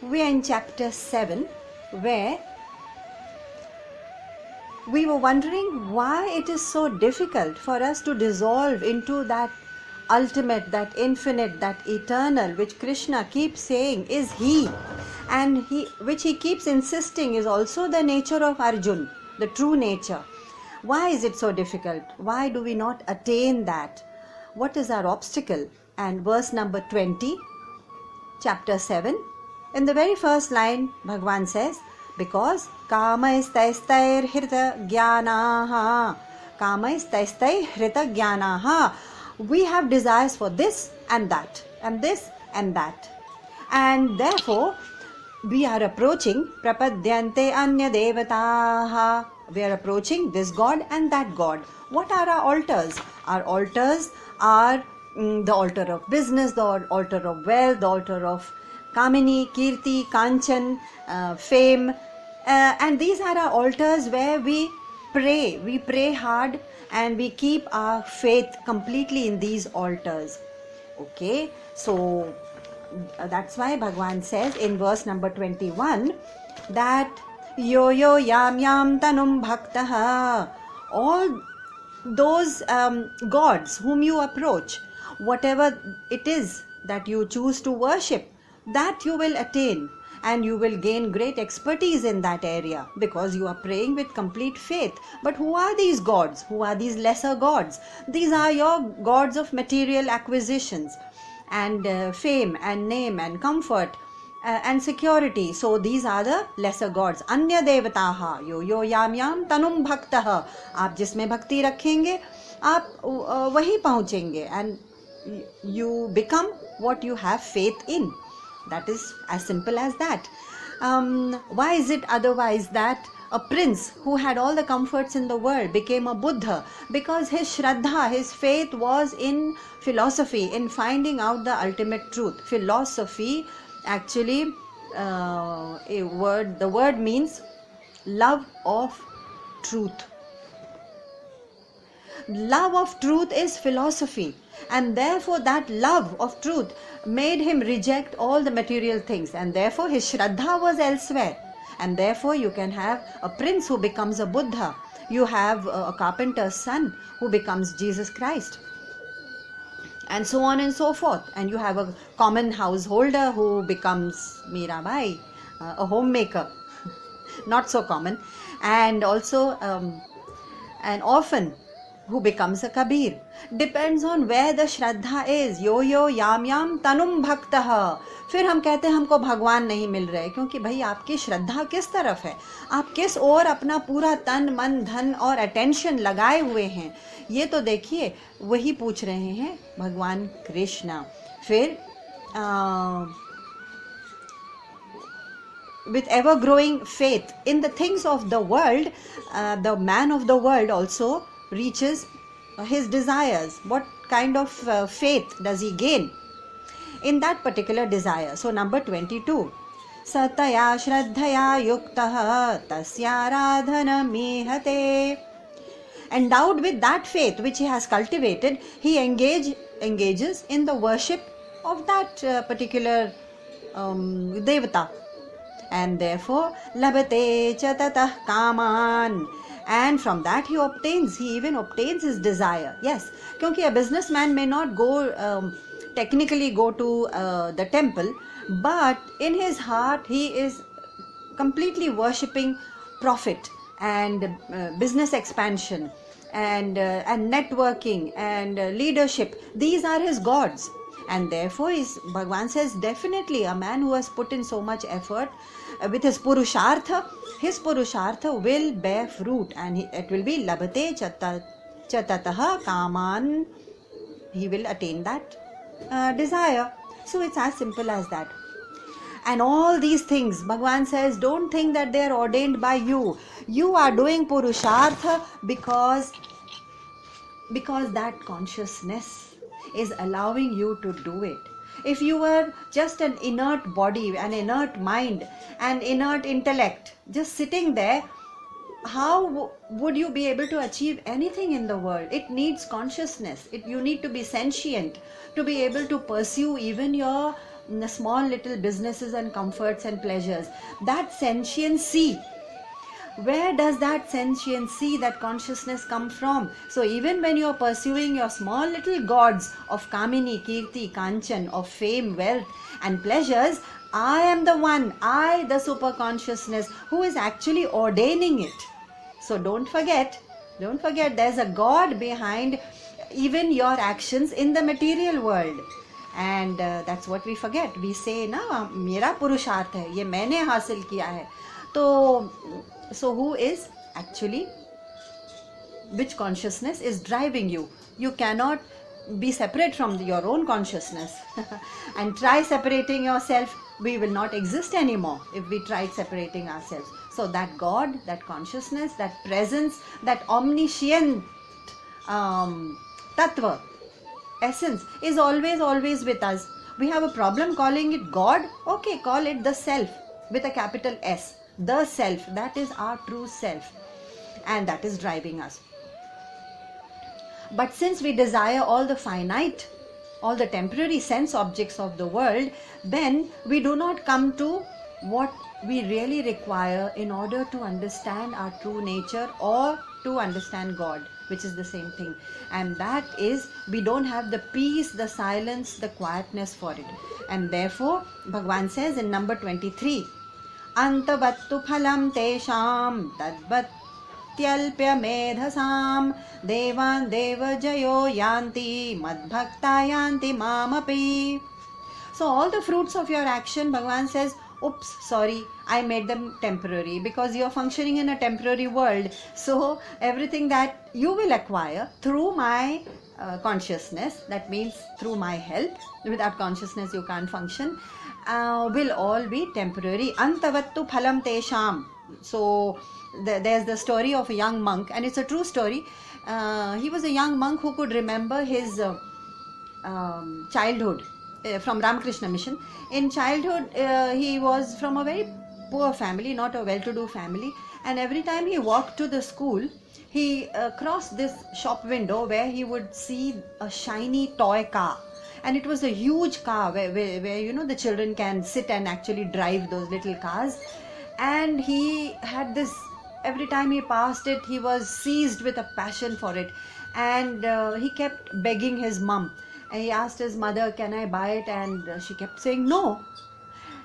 We are in chapter 7, where we were wondering why it is so difficult for us to dissolve into that ultimate, that infinite, that eternal, which Krishna keeps saying is He, and which he keeps insisting is also the nature of Arjun, the true nature. Why is it so difficult? Why do we not attain that? What is our obstacle? And verse number 20, chapter 7, in the very first line, Bhagwan says, because kamaistaistai hrita jnanaha, kamaistaistai hrita jnanaha, we have desires for this and that, and this and that. And therefore, we are approaching prapadyante anya devataha. We are approaching this God and that God. What are our altars? Our altars are the altar of business, the altar of wealth, the altar of Kamini, Kirti, Kanchan, fame. And these are our altars where we pray. We pray hard and we keep our faith completely in these altars. Okay, so that's why Bhagwan says in verse number 21 that yo yo yam yam tanum bhaktaha, all those gods whom you approach, whatever it is that you choose to worship, that you will attain, and you will gain great expertise in that area because you are praying with complete faith. But who are these gods? Who are these lesser gods? These are your gods of material acquisitions and fame and name and comfort and security. So these are the lesser gods. Anya devataha yo yo yam yam tanum bhaktaha. आप जिसमें भक्ति रखेंगे आप वही पहुंचेंगे, and you become what you have faith in. That is as simple as that. Why is it otherwise that a prince who had all the comforts in the world became a Buddha? Because his Shraddha, his faith was in philosophy, in finding out the ultimate truth. Philosophy, actually, the word means love of truth. Love of truth is philosophy, and therefore that love of truth made him reject all the material things, and therefore his Shraddha was elsewhere. And therefore you can have a prince who becomes a Buddha, you have a carpenter's son who becomes Jesus Christ, and so on and so forth. And you have a common householder who becomes Mirabai, a homemaker, not so common, and also an orphan who becomes a Kabir. Depends on where the Shraddha is. Yo yo yam yam tanum bhaktaha. फिर हम कहते हैं हमको भगवान नहीं मिल रहे, क्योंकि भाई आपकी श्रद्धा किस तरफ है, आप किस ओर अपना पूरा तन मन धन और अटेंशन लगाए हुए हैं, ये तो देखिए. वही पूछ रहे हैं भगवान कृष्ण. फिर with ever growing faith in the things of the world, the man of the world also reaches his desires. What kind of faith does he gain in that particular desire? So number 22, sataya shraddhaya yuktaha tasya radhana mihate. Endowed with that faith which he has cultivated, he engages in the worship of that particular devata, and therefore labate chatatah kaman, and from that he even obtains his desire. Yes, क्योंकि a businessman may not go technically go to the temple, but in his heart he is completely worshipping profit and business expansion and networking and leadership. These are his gods, and therefore Bhagwan says definitely a man who has put in so much effort with his purushartha will bear fruit, and it will be labate chatataha kaman. He will attain that desire. So it's as simple as that. And all these things, Bhagwan says, don't think that they are ordained by you. You are doing purushartha because that consciousness is allowing you to do it. If you were just an inert body, an inert mind, an inert intellect, just sitting there, how would you be able to achieve anything in the world? It needs consciousness. You need to be sentient to be able to pursue even your the small little businesses and comforts and pleasures, that sentiency, where does that sentiency, that consciousness come from? So even when you are pursuing your small little gods of Kamini, Kirti, Kanchan, of fame, wealth and pleasures, I am the one, I, the super consciousness, who is actually ordaining it. So don't forget, there's a God behind even your actions in the material world. And that's what we forget. We say, na, mera purusharth hai, ye maine hasil kiya hai. So who is actually, which consciousness is driving you? You cannot be separate from your own consciousness. And try separating yourself, we will not exist anymore if we tried separating ourselves. So that God, that consciousness, that presence, that omniscient tattva, essence, is always with us. We have a problem calling it God. Okay, call it the self with a capital S. The self, that is our true self, and that is driving us. But since we desire all the finite, all the temporary sense objects of the world, then we do not come to what we really require in order to understand our true nature or to understand God, which is the same thing. And that is, we don't have the peace, the silence, the quietness for it. And therefore, Bhagavan says in number 23, Antavattu phalam tesham tadvatyalpya medhasam devan devajayo yanti madbhakta yanti mamapi. So all the fruits of your action, Bhagavan says, oops, sorry, I made them temporary, because you are functioning in a temporary world. So everything that you will acquire through my consciousness, that means through my help, without consciousness you can't function, will all be temporary. Antavattu phalam tesham. So there's the story of a young monk, and it's a true story. He was a young monk who could remember his childhood from Ramakrishna Mission. In childhood, he was from a very poor family, not a well-to-do family, and every time he walked to the school, he crossed this shop window where he would see a shiny toy car. And it was a huge car where the children can sit and actually drive those little cars. And he had this, every time he passed it, he was seized with a passion for it. And he kept begging his mum. And he asked his mother, can I buy it? And she kept saying no.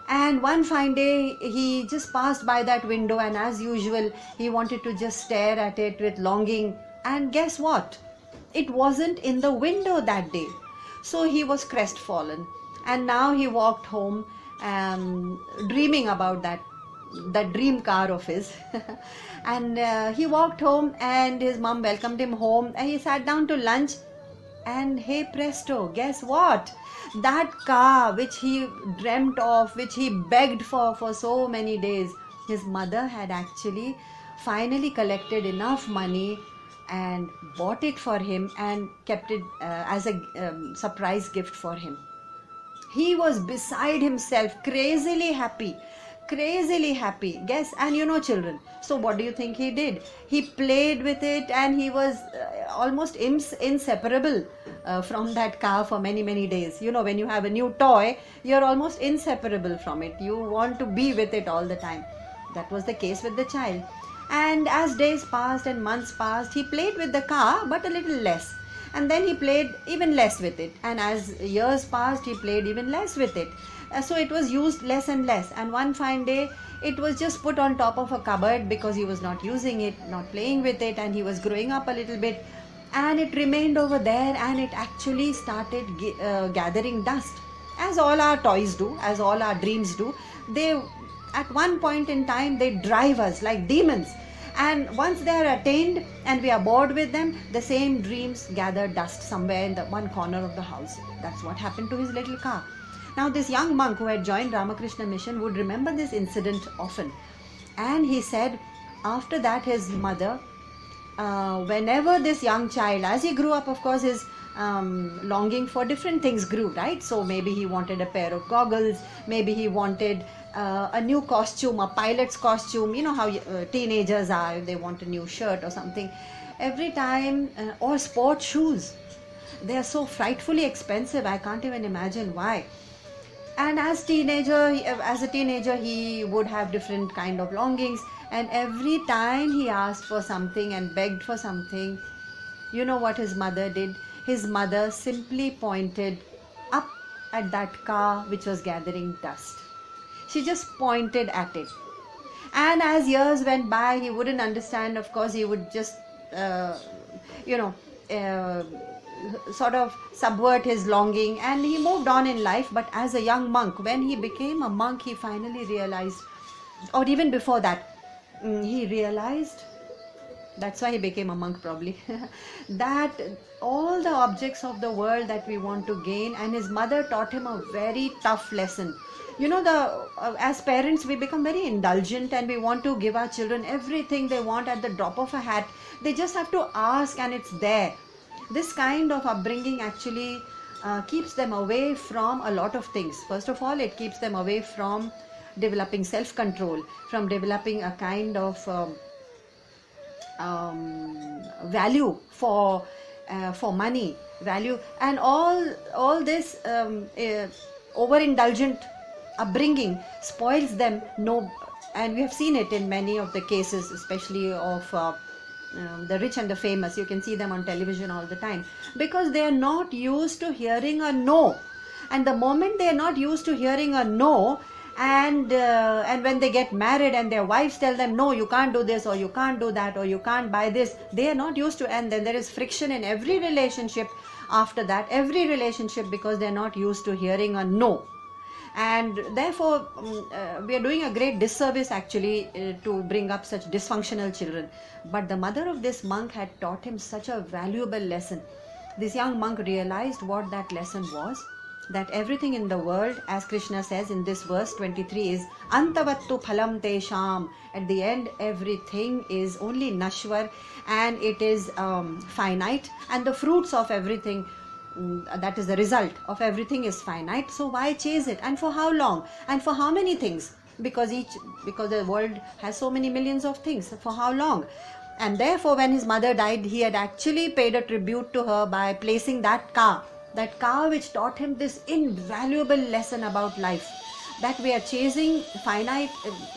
And one fine day, he just passed by that window, and as usual, he wanted to just stare at it with longing. And guess what? It wasn't in the window that day. So he was crestfallen. And now he walked home dreaming about that dream car of his. And he walked home, and his mom welcomed him home, and he sat down to lunch. And hey presto, guess what? That car which he dreamt of, which he begged for so many days, his mother had actually finally collected enough money and bought it for him and kept it as a surprise gift for him. He was beside himself, crazily happy. Guess, and children. So what do you think he did? He played with it, and he was almost inseparable from that car for many days. When you have a new toy, you're almost inseparable from it. You want to be with it all the time. That was the case with the child. And as days passed and months passed, he played with the car, but a little less. And then he played even less with it. And as years passed, he played even less with it. So it was used less and less. And one fine day, it was just put on top of a cupboard because he was not using it, not playing with it, and he was growing up a little bit. And it remained over there, and it actually started gathering dust. As all our toys do, as all our dreams do. They, at one point in time, they drive us like demons. And once they are attained and we are bored with them, the same dreams gather dust somewhere in the one corner of the house. That's what happened to his little car. Now this young monk who had joined Ramakrishna Mission would remember this incident often. And he said, after that his mother, whenever this young child, as he grew up, of course his longing for different things grew, right? So maybe he wanted a pair of goggles, maybe he wanted a new costume, a pilot's costume. You know how teenagers are, if they want a new shirt or something. Every time, or sports shoes. They are so frightfully expensive, I can't even imagine why. And as a teenager, he would have different kind of longings, and every time he asked for something and begged for something, you know what his mother did? His mother simply pointed up at that car which was gathering dust. She just pointed at it. And as years went by, he wouldn't understand. Of course, he would just, uh, you know, uh, sort of subvert his longing, and he moved on in life. But as a young monk, when he became a monk, he finally realized, or even before that, he realized, that's why he became a monk probably, that all the objects of the world that we want to gain, and his mother taught him a very tough lesson. You know, as parents we become very indulgent, and we want to give our children everything they want at the drop of a hat. They just have to ask and it's there. This kind of upbringing actually keeps them away from a lot of things. First of all, it keeps them away from developing self control, from developing a kind of value for money, value, and all this overindulgent upbringing spoils them. No, and we have seen it in many of the cases, especially of the rich and the famous. You can see them on television all the time, because they are not used to hearing a no. And the moment they are not used to hearing a no, and when they get married and their wives tell them, no, you can't do this, or you can't do that, or you can't buy this, they are not used to, and then there is friction in every relationship after that, every relationship, because they are not used to hearing a no. And therefore we are doing a great disservice actually to bring up such dysfunctional children. But the mother of this monk had taught him such a valuable lesson. This young monk realized what that lesson was, that everything in the world, as Krishna says in this verse 23, is antavattu phalam tesham. At the end, everything is only nashwar, and it is finite, and the fruits of everything, that is the result of everything, is finite. So why chase it, and for how long, and for how many things? Because the world has so many millions of things. For how long? And therefore, when his mother died, he had actually paid a tribute to her by placing that car which taught him this invaluable lesson about life, that we are chasing finite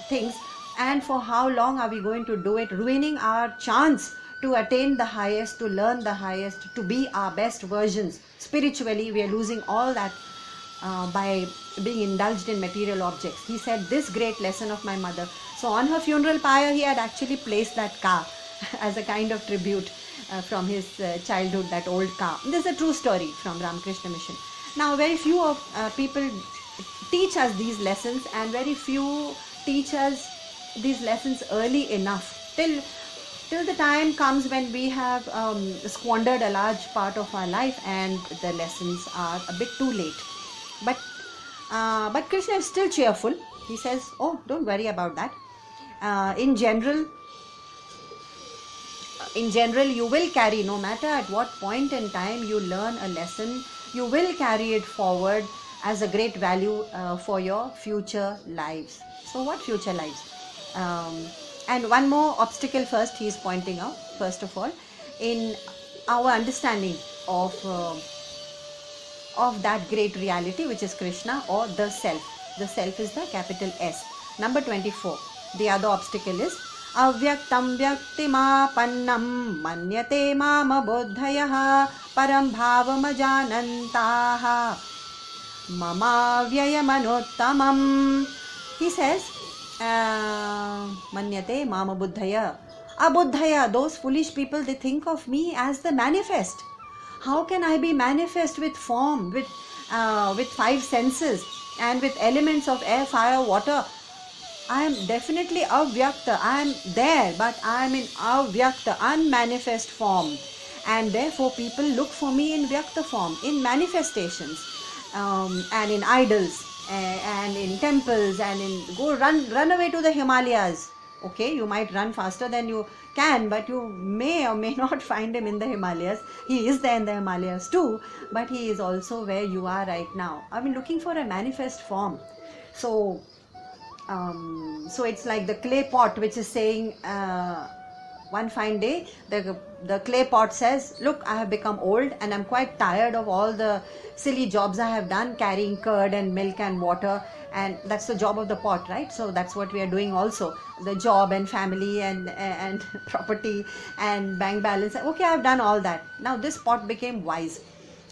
things, and for how long are we going to do it, ruining our chance to attain the highest, to learn the highest, to be our best versions. Spiritually, we are losing all that by being indulged in material objects. He said this great lesson of my mother. So on her funeral pyre, he had actually placed that car as a kind of tribute from his childhood, that old car. This is a true story from Ramakrishna Mission. Now, very few of people teach us these lessons, and very few teach us these lessons early enough, till the time comes when we have squandered a large part of our life and the lessons are a bit too late. But Krishna is still cheerful. He says, oh, don't worry about that. In general, you will carry, no matter at what point in time you learn a lesson, you will carry it forward as a great value for your future lives. So what future lives? And one more obstacle first he is pointing out, first of all, in our understanding of that great reality, which is Krishna, or the self. The self is the capital S. Number 24. The other obstacle is avyaktam vyaktimapannam manyate mama bodhayaha param bhavamajanantaha mama vyayamanotamam. He says, manyate mama buddhaya. Abuddhaya, those foolish people, they think of me as the manifest. How can I be manifest with form, with 5 senses, and with elements of air, fire, water? I am definitely avyakta. I am there, but I am in avyakta, unmanifest form. And therefore people look for me in vyakta form, in manifestations, and in idols, and in temples, and run away to the Himalayas. Okay, you might run faster than you can, but you may or may not find him in the Himalayas. He is there in the Himalayas too, but he is also where you are right now. I mean, looking for a manifest form. So it's like the clay pot which is saying, One fine day, the clay pot says, look, I have become old and I'm quite tired of all the silly jobs I have done, carrying curd and milk and water, and that's the job of the pot, right? So that's what we are doing also, the job and family and property and bank balance. Okay, I've done all that. Now this pot became wise,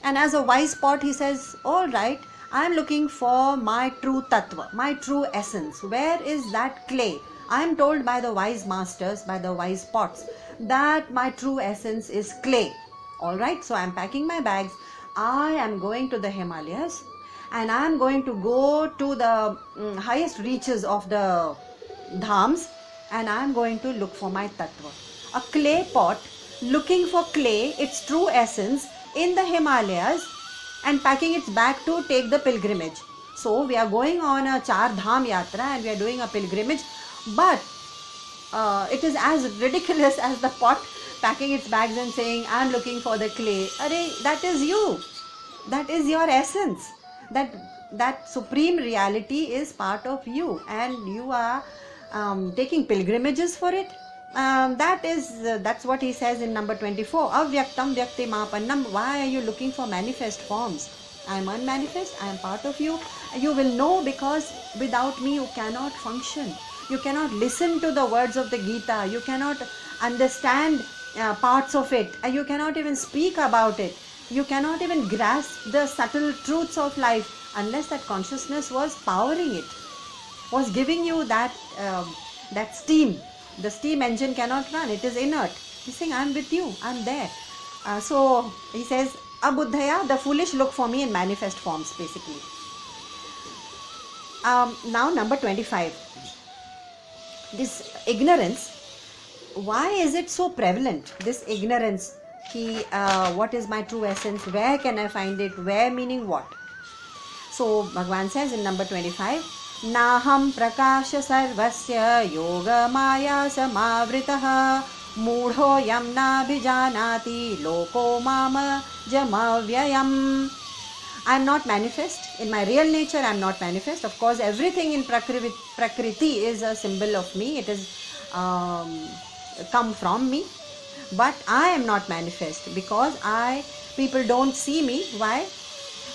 and as a wise pot, he says, all right, I am looking for my true tattva, my true essence. Where is that clay? I am told by the wise masters, by the wise pots, that my true essence is clay. All right, so I am packing my bags. I am going to the Himalayas, and I am going to go to the highest reaches of the dhams, and I am going to look for my tattva. A clay pot looking for clay, its true essence, in the Himalayas, and packing its bag to take the pilgrimage. So we are going on a Char Dham Yatra and we are doing a pilgrimage, but it is as ridiculous as the pot packing its bags and saying, I am looking for the clay. Arey, that is you. That is your essence. That supreme reality is part of you, and you are taking pilgrimages for it. That's what he says in number 24. Avyaktam vyakti mapannam. Why are you looking for manifest forms? I am unmanifest. I am part of you. You will know, because without me you cannot function. You cannot listen to the words of the Gita. You cannot understand parts of it. You cannot even speak about it. You cannot even grasp the subtle truths of life unless that consciousness was powering it, was giving you that steam. The steam engine cannot run, it is inert. He's saying, I am with you, I am there. So he says, Abuddhaya, the foolish look for me in manifest forms, basically. Now number 25. This ignorance, why is it so prevalent? This ignorance, what is my true essence? Where can I find it? Where meaning what? So Bhagavan says in number 25, Naham prakasha sarvasya yoga maya samavritah mudho yam nabhijanati loko mama jamavyayam. I am not manifest. In my real nature, I am not manifest. Of course, everything in Prakriti is a symbol of me. It is come from me. But I am not manifest because people don't see me. Why?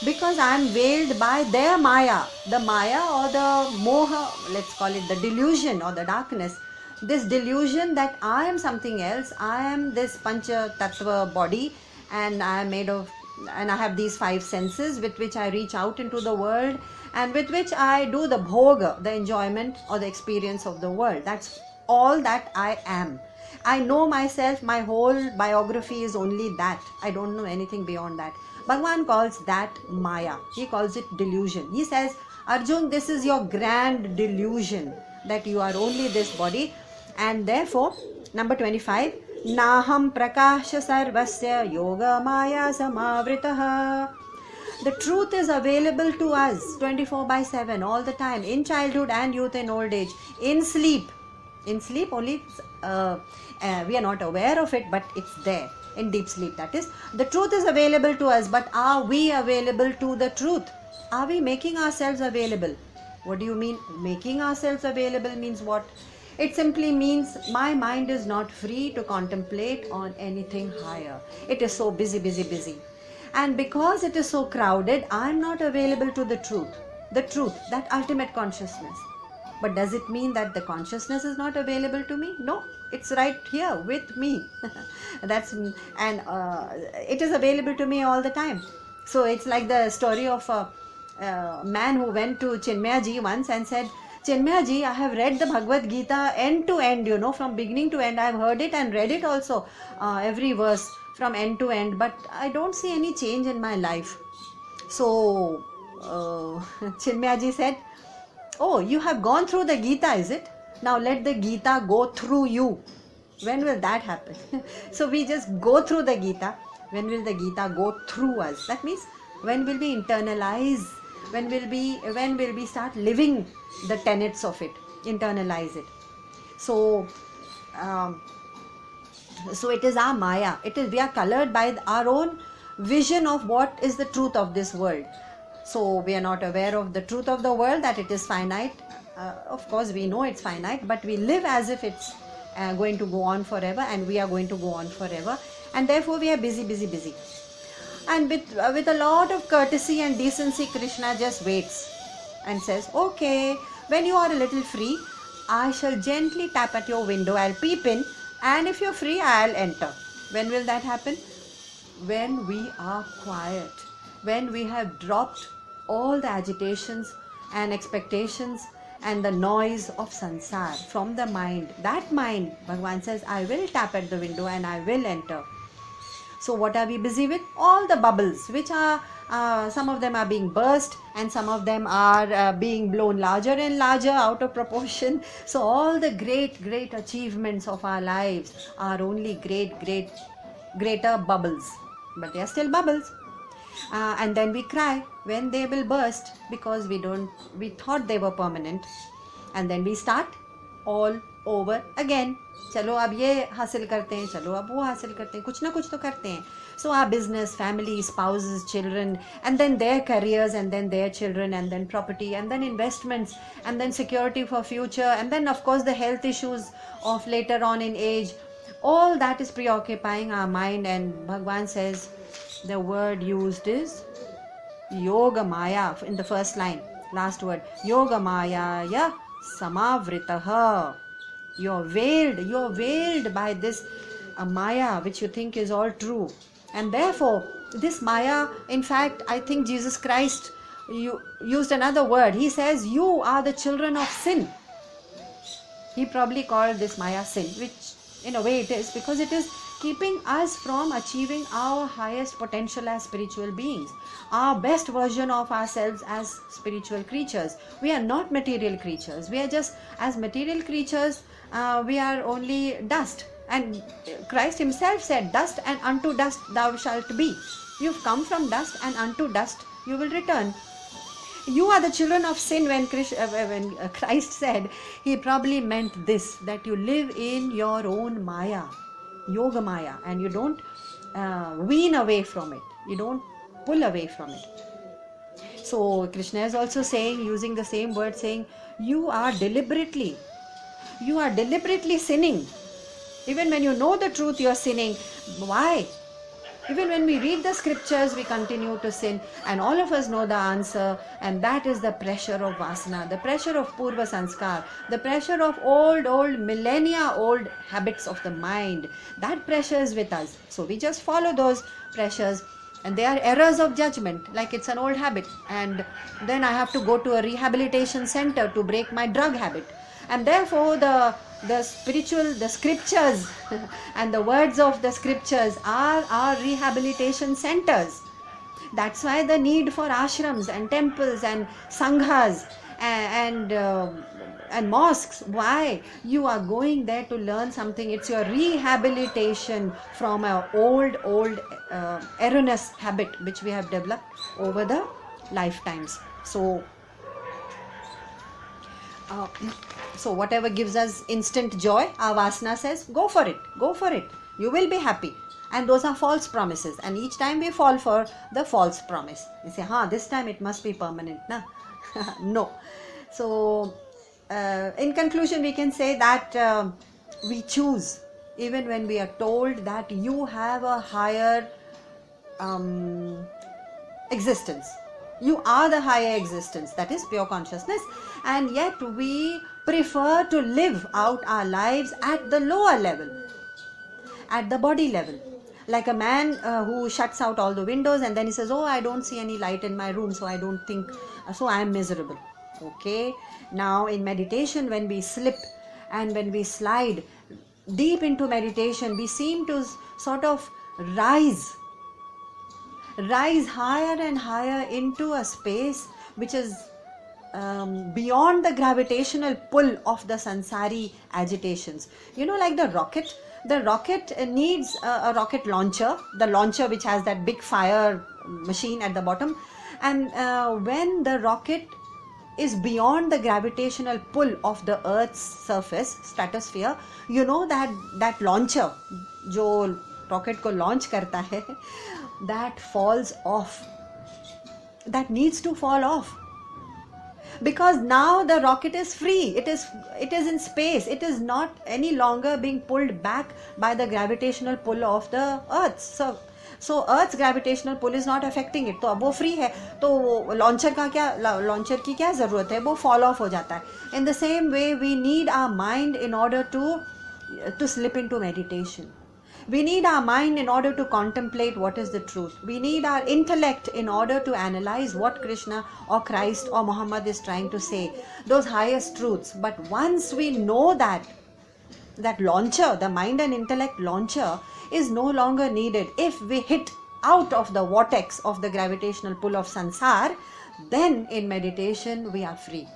Because I am veiled by their Maya. The Maya or the Moha, let's call it the delusion or the darkness. This delusion that I am something else. I am this Pancha Tattva body, and I am made of, and I have these 5 senses with which I reach out into the world, and with which I do the bhoga, the enjoyment or the experience of the world. That's all that I am. I know myself. My whole biography is only that. I don't know anything beyond that. Bhagavan calls that Maya. He calls it delusion. He says, Arjun, this is your grand delusion, that you are only this body. And therefore, number 25, Naham prakasha sarvasya yoga maya samavritah. The truth is available to us 24/7, all the time, in childhood and youth and old age, in sleep. In sleep only, we are not aware of it, but it's there. In deep sleep, that is, the truth is available to us, but are we available to the truth? Are we making ourselves available? What do you mean making ourselves available? Means what? It simply means my mind is not free to contemplate on anything higher. It is so busy. And because it is so crowded, I am not available to the truth, that ultimate consciousness. But does it mean that the consciousness is not available to me? No, it's right here with me. It is available to me all the time. So it's like the story of a man who went to Chinmayaji once and said, Chinmayaji, I have read the Bhagavad Gita end to end, from beginning to end. I have heard it and read it also, every verse from end to end, but I don't see any change in my life. So Chinmayaji said, oh, you have gone through the Gita, is it? Now let the Gita go through you. When will that happen? So we just go through the Gita. When will the Gita go through us? That means when will we internalize? When will we start living the tenets of it? Internalize it. So it is our Maya. We are colored by our own vision of what is the truth of this world. So we are not aware of the truth of the world, that it is finite. Of course we know it's finite, but we live as if it's going to go on forever, and we are going to go on forever, and therefore we are busy. And with a lot of courtesy and decency, Krishna just waits and says, okay, when you are a little free, I shall gently tap at your window, I'll peep in, and if you're free, I'll enter. When will that happen? When we are quiet, when we have dropped all the agitations and expectations and the noise of sansar from the mind. That mind, Bhagavan says, I will tap at the window and I will enter. So what are we busy with? All the bubbles, which are, some of them are being burst, and some of them are being blown larger and larger out of proportion. So all the great achievements of our lives are only greater bubbles, but they are still bubbles. And then we cry when they will burst, because we thought they were permanent, and then we start all over again. चलो अब ये हासिल करते हैं, चलो अब वो हासिल करते हैं, कुछ ना कुछ तो करते हैं. So our business, family, spouses, children, and then their careers, and then their children, and then property, and then investments, and then security for future, and then of course the health issues of later on in age. All that is preoccupying our mind, and Bhagavan says the word used is Yoga Maya in the first line, last word, Yoga Maya ya Samavritaha. You're veiled by this Maya which you think is all true. And therefore, this Maya, in fact, I think Jesus Christ used another word. He says, you are the children of sin. He probably called this Maya sin, which in a way it is, because it is keeping us from achieving our highest potential as spiritual beings, our best version of ourselves as spiritual creatures. We are not material creatures. We are just, as material creatures, we are only dust. And Christ himself said, dust and unto dust thou shalt be. You've come from dust, and unto dust you will return. You are the children of sin. When Christ said, he probably meant this, that you live in your own Maya, Yoga Maya, and you don't wean away from it. You don't pull away from it. So Krishna is also saying, using the same word, saying, you are deliberately sinning. Even when you know the truth, you are sinning. Why? Even when we read the scriptures, we continue to sin, and all of us know the answer, and that is the pressure of vasana, the pressure of purva sanskar, the pressure of old millennia old habits of the mind. That pressure is with us. So we just follow those pressures, and they are errors of judgment, like it's an old habit, and then I have to go to a rehabilitation center to break my drug habit. And therefore the scriptures and the words of the scriptures are our rehabilitation centers. That's why the need for ashrams and temples and sanghas and mosques. Why? You are going there to learn something. It's your rehabilitation from an old erroneous habit which we have developed over the lifetimes. So whatever gives us instant joy, our vasana says, go for it, you will be happy. And those are false promises, and each time we fall for the false promise. We say, this time it must be permanent, na? No. So in conclusion, we can say that we choose, even when we are told that you have a higher existence. You are the higher existence, that is pure consciousness, and yet we prefer to live out our lives at the lower level, at the body level. Like a man who shuts out all the windows, and then he says, I don't see any light in my room, so I don't think, so I am miserable. Okay, now in meditation, when we slip and when we slide deep into meditation, we seem to sort of rise higher and higher into a space which is beyond the gravitational pull of the sansari agitations. Like the rocket needs a rocket launcher, the launcher which has that big fire machine at the bottom, and when the rocket is beyond the gravitational pull of the earth's surface, stratosphere, that launcher jo rocket ko launch karta hai, that falls off, that needs to fall off. because now the rocket is free. It is in space. It is not any longer being pulled back by the gravitational pull of the earth. So earth's gravitational pull is not affecting it. तो अब वो free है, तो launcher की क्या ज़रूरत है, वो fall off हो जाता है. In the same way, we need our mind in order to slip into meditation. We need our mind in order to contemplate what is the truth. We need our intellect in order to analyze what Krishna or Christ or Muhammad is trying to say, those highest truths. But once we know that launcher, the mind and intellect launcher, is no longer needed, if we hit out of the vortex of the gravitational pull of sansar, then in meditation we are free.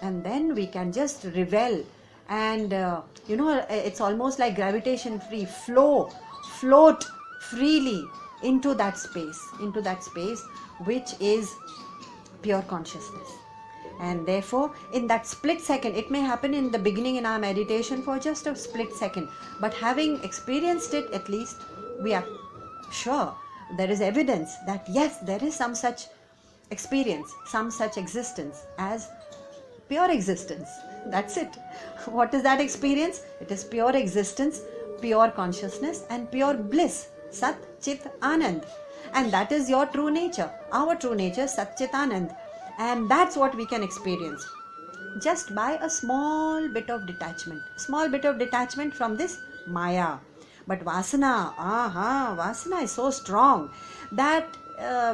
And then we can just revel. And it's almost like gravitation free, float freely into that space which is pure consciousness. And therefore, in that split second, it may happen in the beginning in our meditation for just a split second, but having experienced it, at least we are sure, there is evidence that yes, there is some such experience, some such existence as pure existence. That's it. What is that experience? It is pure existence, pure consciousness, and pure bliss. Sat Chit Anand. And that is your true nature. Our true nature, Sat Chit Anand. And that's what we can experience just by a small bit of detachment from this Maya. But Vasana is so strong that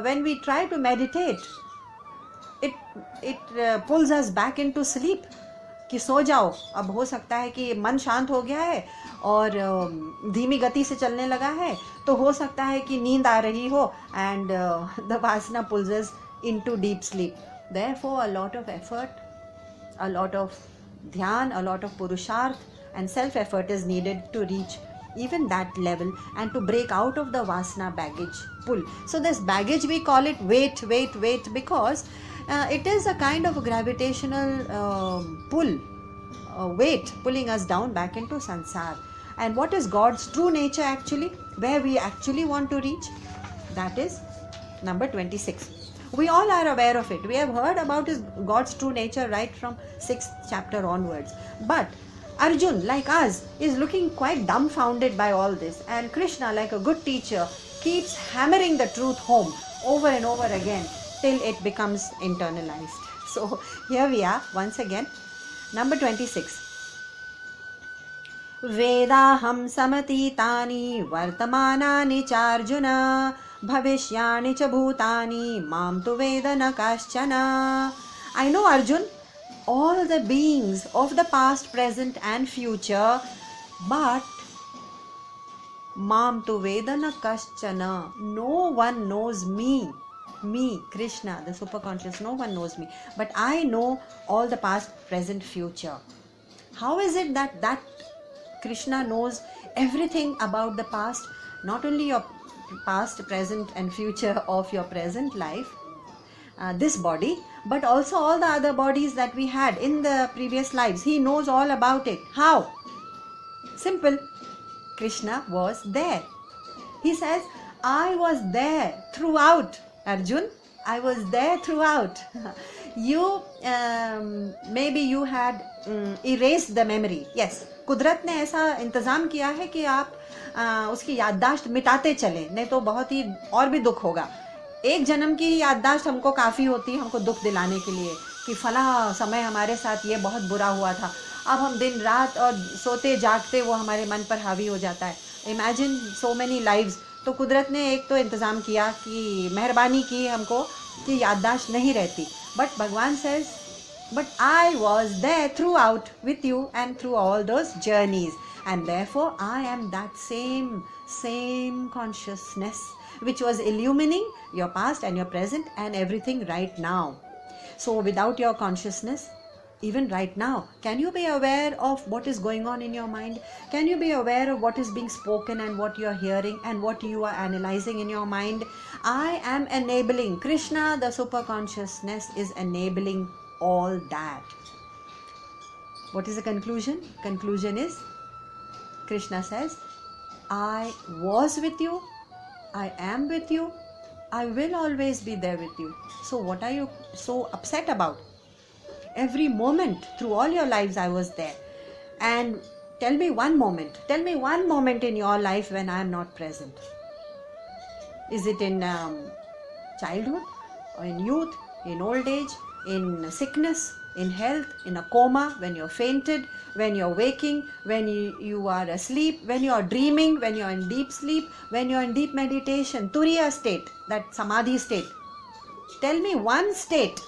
when we try to meditate, it pulls us back into sleep. कि सो जाओ, अब हो सकता है कि मन शांत हो गया है और धीमी गति से चलने लगा है, तो हो सकता है कि नींद आ रही हो, and the vasana pulls us into deep sleep. Therefore, a lot of effort, a lot of dhyan, a lot of purusharth and self-effort is needed to reach even that level and to break out of the vasana baggage pull. So this baggage, we call it weight, because it is a kind of a gravitational pull, weight pulling us down back into sansar. And what is God's true nature actually, where we actually want to reach? That is number 26. We all are aware of it. We have heard about God's true nature right from 6th chapter onwards. But Arjun, like us, is looking quite dumbfounded by all this. And Krishna, like a good teacher, keeps hammering the truth home over and over again till it becomes internalized. So here we are once again. Number 26. Vedaham samatitani vartamanani charjuna bhavishyani cha bhutani mam tu vedana kaschana. I know, Arjun, all the beings of the past, present and future, but mam tu vedana kaschana, no one knows me, Krishna, the superconscious, no one knows me, but I know all the past, present, future. How is it that Krishna knows everything about the past, not only your past, present and future of your present life, this body, but also all the other bodies that we had in the previous lives? He knows all about it. How? Simple. Krishna was there. He says, I was there throughout. Arjun, I was there throughout. You, maybe you had erased the memory. Yes, कुदरत ने ऐसा इंतज़ाम किया है कि आप उसकी याददाश्त मिटाते चले, नहीं तो बहुत ही और भी दुख होगा. एक जन्म की याददाश्त हमको काफ़ी होती है, हमको दुख दिलाने के लिए कि फला समय हमारे साथ ये बहुत बुरा हुआ था. अब हम दिन रात और सोते जागते वो हमारे मन पर हावी हो जाता है. Imagine so many lives. तो कुदरत ने एक तो इंतज़ाम किया कि मेहरबानी की हमको कि याददाश्त नहीं रहती. बट भगवान says, but I was there throughout with you and through all those journeys, and therefore I am that same consciousness which was illumining your past and your present and everything right now. So without your consciousness, even right now, can you be aware of what is going on in your mind? Can you be aware of what is being spoken and what you are hearing and what you are analyzing in your mind? I am enabling. Krishna, the superconsciousness, is enabling all that. What is the conclusion? Conclusion is, Krishna says, I was with you, I am with you, I will always be there with you. So what are you so upset about? Every moment through all your lives I was there. And tell me one moment in your life when I am not present. Is it in childhood, or in youth, in old age, in sickness, in health, in a coma, when you're fainted, when you're waking, when you are asleep, when you're dreaming, when you're in deep sleep, when you're in deep meditation, turiya state, that samadhi state? Tell me one state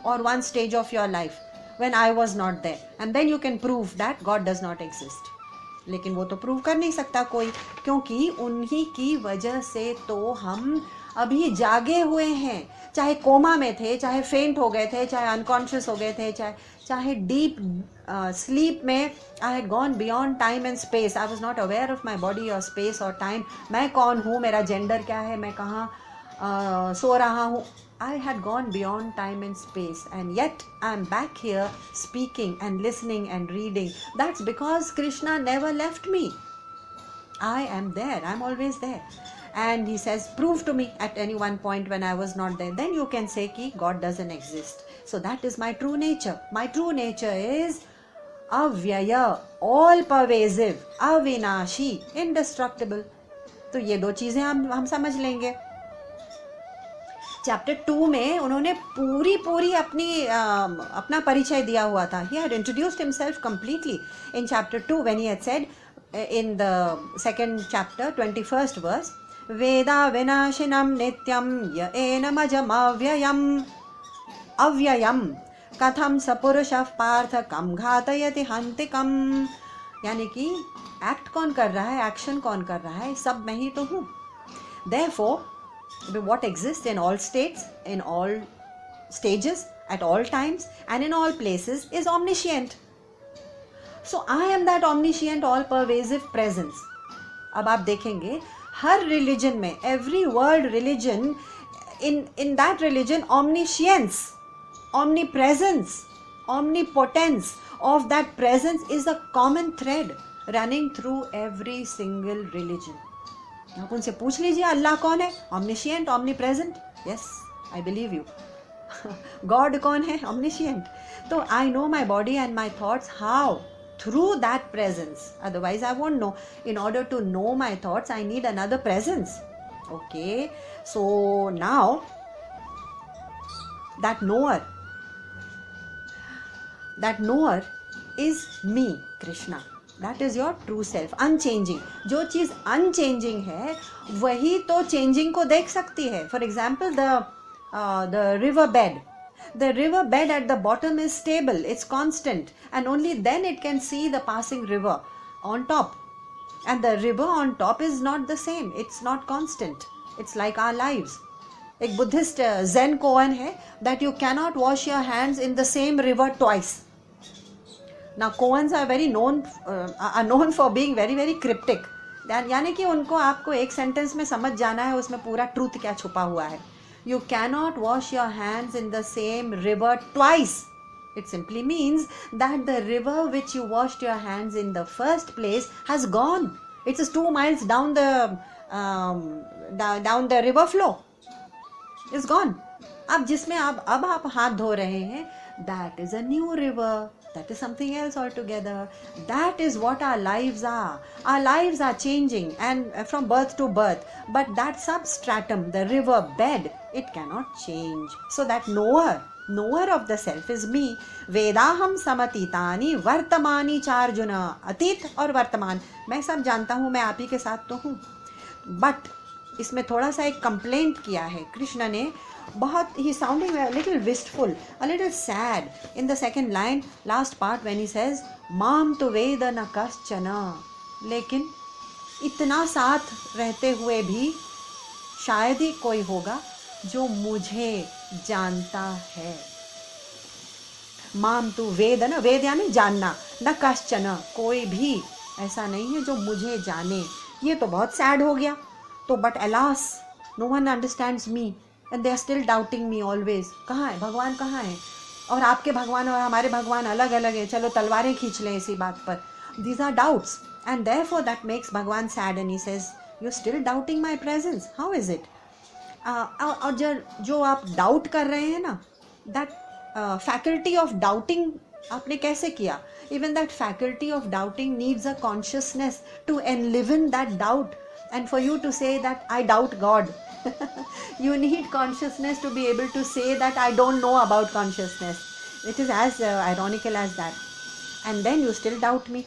or one stage of your life when I was not there, and then you can prove that God does not exist. लेकिन वो तो prove कर नहीं सकता कोई, क्योंकि उन्हीं की वजह से तो हम अभी जागे हुए हैं. चाहे कोमा में थे, चाहे फेंट हो गए थे, चाहे अनकॉन्शियस हो गए थे, चाहे डीप स्लीप में I had gone beyond time and space. I was not aware of my body और स्पेस और टाइम. मैं कौन हूँ, मेरा जेंडर क्या है, मैं कहाँ सो रहा हूँ. I had gone beyond time and space, and yet I am back here speaking and listening and reading. That's because Krishna never left me. I am there. I'm always there. And he says, prove to me at any one point when I was not there. Then you can say ki God doesn't exist. So that is my true nature. My true nature is avyaya, all pervasive, avinashi, indestructible. तो ये दो चीजें हम समझ लेंगे. Chapter 2 में उन्होंने पूरी अपना परिचय दिया हुआ था. He had introduced himself completely in chapter 2 when he had said in the second chapter 21st verse, Veda vinashinam nityam ya enamajam avyayam katham sapurushav partha kam ghatayati hantikam. यानी कि एक्ट कौन कर रहा है, एक्शन कौन कर रहा है, सब मैं ही तो हूँ. Therefore, what exists in all states, in all stages, at all times and in all places is omniscient. So I am that omniscient, all pervasive presence. अब आप देखेंगे हर religion में, every world religion, in that religion, omniscience, omnipresence, omnipotence of that presence is a common thread running through every single religion. आप उनसे पूछ लीजिए अल्लाह कौन है, omniscient, omnipresent. Yes, I believe you. God कौन है, omniscient. तो I know my body and my thoughts. How? Through that presence. Otherwise I won't know. In order to know my thoughts, I need another presence. Okay. So now that knower is me, Krishna. That is your true self, unchanging. जो चीज़ unchanging है वही तो changing को देख सकती है. For example, the river bed. The river bed at the bottom is stable, it's constant, and only then it can see the passing river on top. And the river on top is not the same, it's not constant. It's like our lives. एक Buddhist zen koan है that you cannot wash your hands in the same river twice. Now koans are known for being very very cryptic. यानी कि उनको आपको एक sentence में समझ जाना है उसमें पूरा ट्रूथ क्या छुपा हुआ है. You cannot wash your hands in the same river twice. It simply means that the river which you washed your hands in the first place has gone. It's just 2 miles down the river flow. It's gone. अब जिसमें अब आप हाथ धो रहे हैं, that is a new river. That is something else altogether. That is what our lives are. Our lives are changing and from birth to birth. But that substratum, the river bed, it cannot change. So that knower of the self is me. Vedaham samatitani vartamani charjuna. अतीत और वर्तमान मैं सब जानता हूँ, मैं आप ही के साथ तो हूँ. But इसमें थोड़ा सा एक कंप्लेंट किया है कृष्ण ने. बहुत ही sounding a little wistful, a little sad in the second line, last part when he says माम तो वेद न कश्चन. लेकिन इतना साथ रहते हुए भी शायद ही कोई होगा जो मुझे जानता है. माम तो वेद, न वेद यानी जानना, न कश्चन कोई भी ऐसा नहीं है जो मुझे जाने. ये तो बहुत सैड हो गया. तो but alas, no one understands me and they are still doubting me always. कहाँ है भगवान, कहाँ है? और आपके भगवान और हमारे भगवान अलग अलग है, चलो तलवारें खींच लें इसी बात पर. These are doubts and therefore that makes भगवान sad and he says, you're still doubting my presence. How is it? और जो आप डाउट कर रहे हैं ना, that faculty of doubting आपने कैसे किया? Even that faculty of doubting needs a consciousness to enliven that doubt, and for you to say that I doubt God. You need consciousness to be able to say that I don't know about consciousness. It is as ironical as that. And then you still doubt me.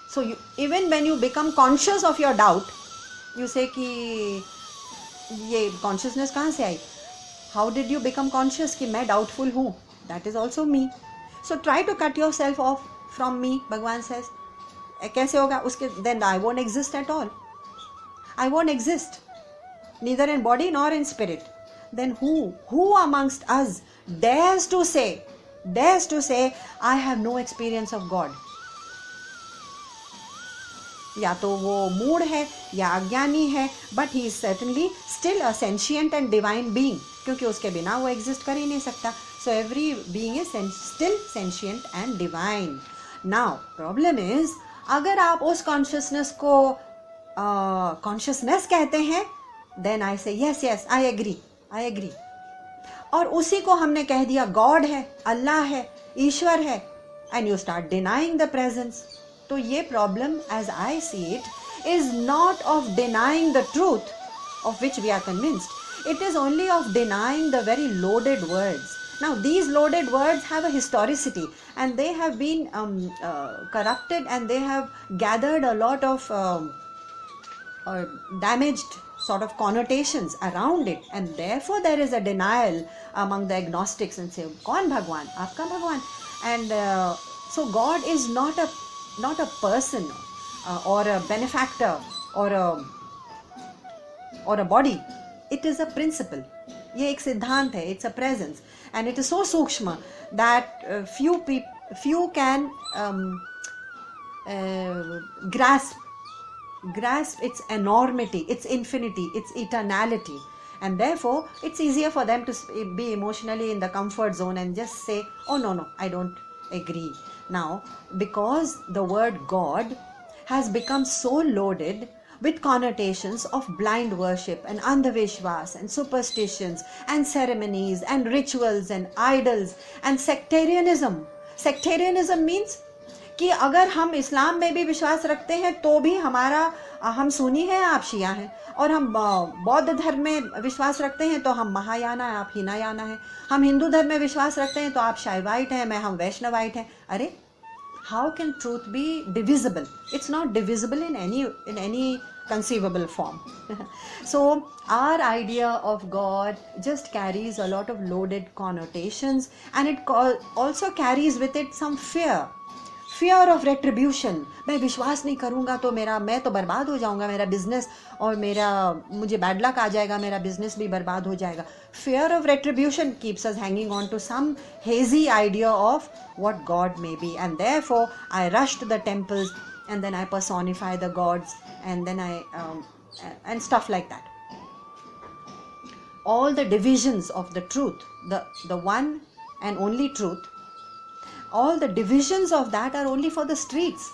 So you, even when you become conscious of your doubt, you say कि ये consciousness कहाँ से आई? How did you become conscious कि मैं doubtful हूँ? That is also me. So try to cut yourself off from me, Bhagwan says. कैसे होगा? उसके then I won't exist at all. I won't exist, neither in body nor in spirit. Then who amongst us dares to say, I have no experience of God? या तो वो mood है या अज्ञानी है, but he is certainly still a sentient and divine being, क्योंकि उसके बिना वो एग्जिस्ट कर ही नहीं सकता. So every being is still sentient and divine. Now problem is, अगर आप उस कॉन्शियसनेस को कॉन्शियसनेस कहते हैं, देन आई से यस आई एग्री, और उसी को हमने कह दिया गॉड है, अल्लाह है, ईश्वर है, and you start denying the presence. तो ये problem as I see it is not of denying the truth of which we are convinced. It is only of denying the very loaded words. Now these loaded words have a historicity, and they have been corrupted, and they have gathered a lot of damaged sort of connotations around it, and therefore there is a denial among the agnostics and say, कौन भगवान? आपका भगवान? And so God is not a person or a benefactor or a body. It is a principle. ये एक सिद्धांत है. It's a presence, and it is so सूक्ष्म that few can grasp its enormity, its infinity, its eternality, and therefore it's easier for them to be emotionally in the comfort zone and just say, oh no, I don't agree. Now, because the word God has become so loaded with connotations of blind worship and andhavishwas and superstitions and ceremonies and rituals and idols and sectarianism. Sectarianism means कि अगर हम इस्लाम में भी विश्वास रखते हैं तो भी हम सुन्नी हैं, आप शिया हैं, और हम बौद्ध धर्म में विश्वास रखते हैं तो हम महायाना हैं, आप हीनायाना हैं, हम हिंदू धर्म में विश्वास रखते हैं तो आप शाइवाइट हैं, हम वैष्णवाइट हैं. अरे, how can truth be divisible? It's not divisible in any conceivable form. So our idea of God just carries a lot of loaded connotations, and it also carries with it some fear of retribution. मैं विश्वास नहीं करूँगा तो मैं तो बर्बाद हो जाऊँगा, मेरा बिजनेस, और मुझे बैड लक आ जाएगा, मेरा बिजनेस भी बर्बाद हो जाएगा. Fear of retribution keeps us hanging on to some hazy idea of what God may be, and therefore I rush to the temples, and then I personify the gods, and then and stuff like that. All the divisions of the truth, the one and only truth, all the divisions of that are only for the streets.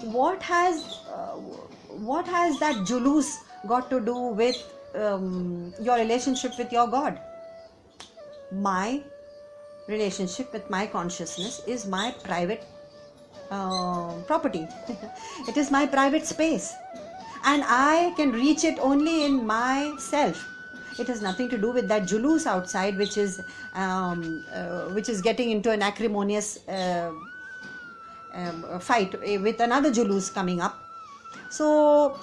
What has that julus got to do with your relationship with your God? My relationship with my consciousness is my private property. It is my private space, and I can reach it only in myself. It has nothing to do with that julus outside, which is getting into an acrimonious fight with another julus coming up. So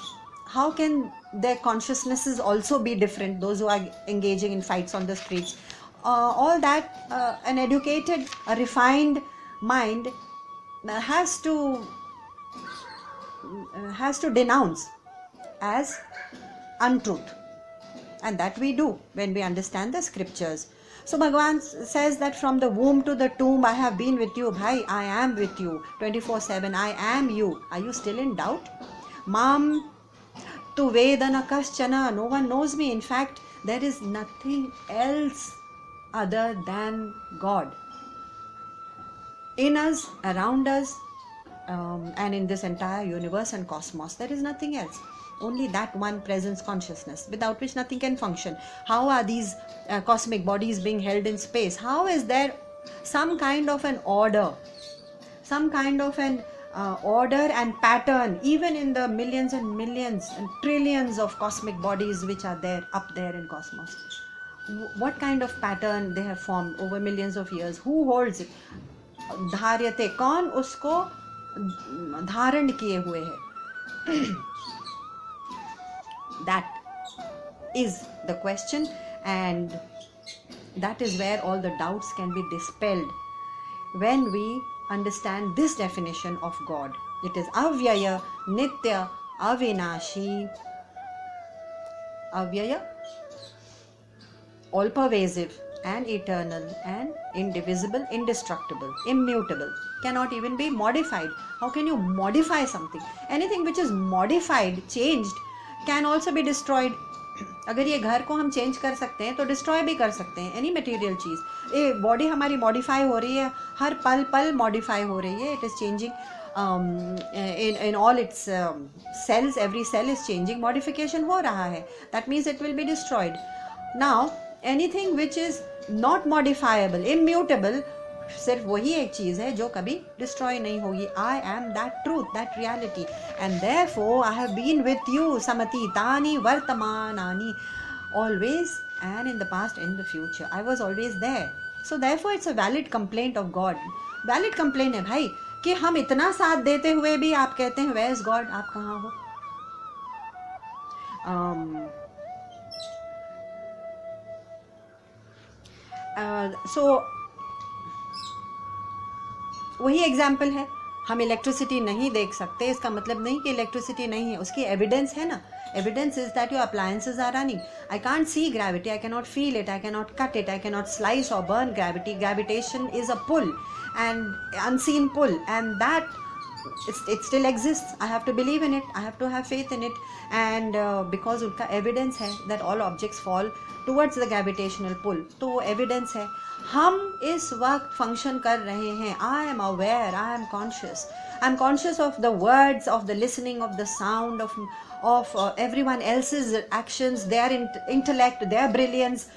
how can their consciousnesses also be different, those who are engaging in fights on the streets? All that an educated, a refined mind has to denounce as untruth, and that we do when we understand the scriptures. So Bhagavan says that from the womb to the tomb I have been with you. Bhai, I am with you 24/7. I am you. Are you still in doubt? Mam tu vedana kaschana. No one knows me. In fact, there is nothing else other than God. In us, around us, and in this entire universe and cosmos, there is nothing else. only that one presence consciousness, without which nothing can function. How are these cosmic bodies being held in space? How is there some kind of an order, some kind of an order and pattern, even in the millions and millions and trillions of cosmic bodies which are there up there in cosmos? What kind of pattern they have formed over millions of years? Who holds it? धार्यते, कौन उसको धारण किए हुए है? That is the question, and that is where all the doubts can be dispelled when we understand this definition of God. It is avyaya, nitya, avinashi. Avyaya, all pervasive and eternal and indivisible, indestructible, immutable, cannot even be modified. How can you modify something? Anything which is modified, changed, can also be destroyed. अगर ये घर को हम change कर सकते हैं तो destroy भी कर सकते हैं. एनी मटेरियल चीज़, ये बॉडी हमारी मॉडिफाई हो रही है, हर पल पल मॉडिफाई हो रही है. It is changing in all its cells. Every cell is changing, modification हो रहा है. That means it will be destroyed. Now anything which is not modifiable, immutable, सिर्फ वही एक चीज़ है जो कभी डिस्ट्रॉय नहीं होगी. I am that truth, that reality, and therefore I have been with you समतीतानि वर्तमानानि, always, and in the past, in the future. I was always there. So therefore it's a valid complaint of God. Valid complaint है भाई कि हम इतना साथ देते हुए भी आप कहते हैं where is God, आप कहाँ हो? So वही एग्जाम्पल है. हम इलेक्ट्रिसिटी नहीं देख सकते, इसका मतलब नहीं कि इलेक्ट्रिसिटी नहीं है, उसकी एविडेंस है ना. Evidence is that your appliances are running. I can't see gravity, I can not feel it, I can not cut it, I can not slice or burn gravity. Gravitation is a pull, and unseen pull, and that it still exists. I have to believe in it, I have to have faith in it, and because उनका evidence है that all objects fall towards the gravitational pull, तो वो evidence है. हम इस वक्त function कर रहे हैं. I am aware, I am conscious, I am conscious of the words, of the listening, of the sound, of everyone else's actions, their intellect, their brilliance.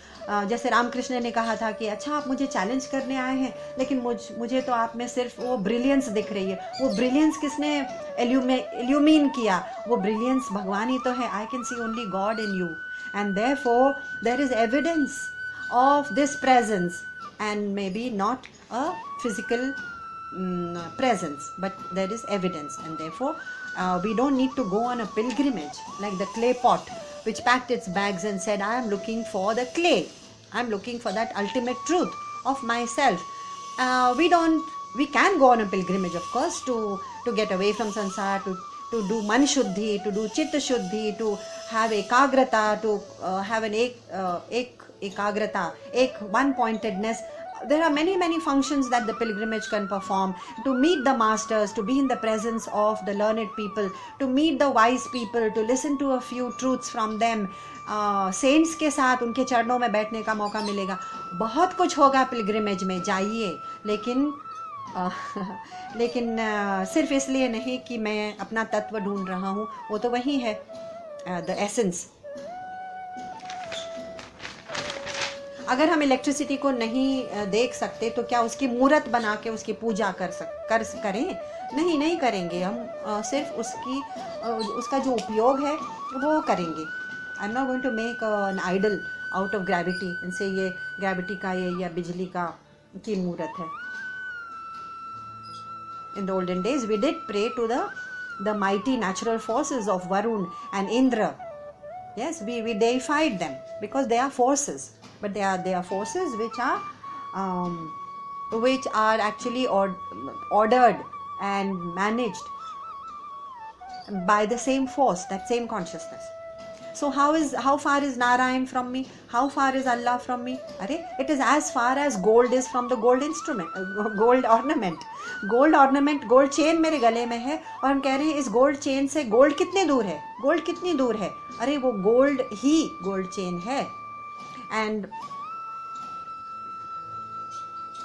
जैसे रामकृष्ण ने कहा था कि अच्छा आप मुझे चैलेंज करने आए हैं, लेकिन मुझे तो आप में सिर्फ वो ब्रिलियंस दिख रही है. वो ब्रिलियंस किसने इल्यूमिन किया? वो ब्रिलियंस भगवान ही तो है. I can see only God in you, and therefore there is evidence of this presence, and maybe not a physical presence, but there is evidence, and therefore we don't need to go on a pilgrimage like the clay pot which packed its bags and said, I am looking for the clay, I am looking for that ultimate truth of myself. We can go on a pilgrimage, of course, to get away from sansar, to do man shuddhi, to do chitta shuddhi, to have ekagrata, to have an ekagrata, one pointedness. There are many functions that the pilgrimage can perform, to meet the masters, to be in the presence of the learned people, to meet the wise people, to listen to a few truths from them. Saints के साथ उनके चरणों में बैठने का मौका मिलेगा. बहुत कुछ होगा पिलग्रिमेज में, जाइए. लेकिन सिर्फ इसलिए नहीं कि मैं अपना तत्व ढूंढ रहा हूँ, वो तो वही है द एसेंस. अगर हम इलेक्ट्रिसिटी को नहीं देख सकते तो क्या उसकी मूर्त बना के उसकी पूजा करें? नहीं करेंगे. हम सिर्फ उसका जो उपयोग है वो करेंगे. I am not going to make an idol out of gravity and say ये ग्रेविटी का ये या बिजली की मूर्त है. In the olden days we did pray to the mighty natural forces of Varun and Indra. Yes, we deified them because they are forces, but they are forces which are actually ordered and managed by the same force, that same consciousness. So how far is Narayan from me? How far is Allah from me? It is as far as gold is from the gold instrument, gold ornament. Gold chain मेरे गले में है और हम कह रहे हैं इस गोल्ड चेन से गोल्ड कितने दूर है, गोल्ड कितनी दूर है. अरे वो गोल्ड ही गोल्ड चेन है. And